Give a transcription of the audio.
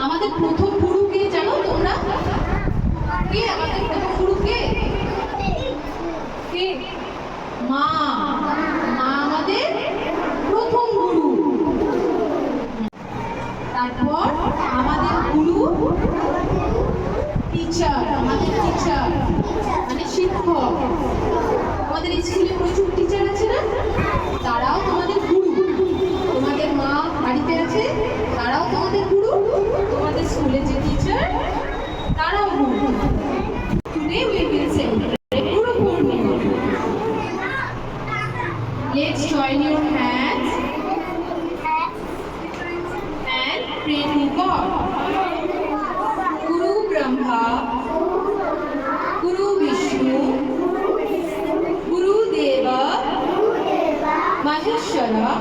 আমাদের প্রথম গুরু কে জানো তোমরা? কে আমাদের প্রথম গুরু কে? কে? মা। মা আমাদের প্রথম গুরু। তারপর আমাদের গুরু টিচার, আমাদের টিচার মানে শিক্ষক। আমাদের স্কুলে প্রচুর টিচার আছে না, তারাও তোমাদের গুরু। তোমাদের মা বাড়িতে আছে, তারাও তোমাদের গুরু। তোমাদের স্কুলে যে টিচার, তারাও গুরু। Today we will celebrate Guru Purnima. Let's join your hands and pray to God. Guru Brahma, Guru Vishnu, Guru Deva, Maheshwara,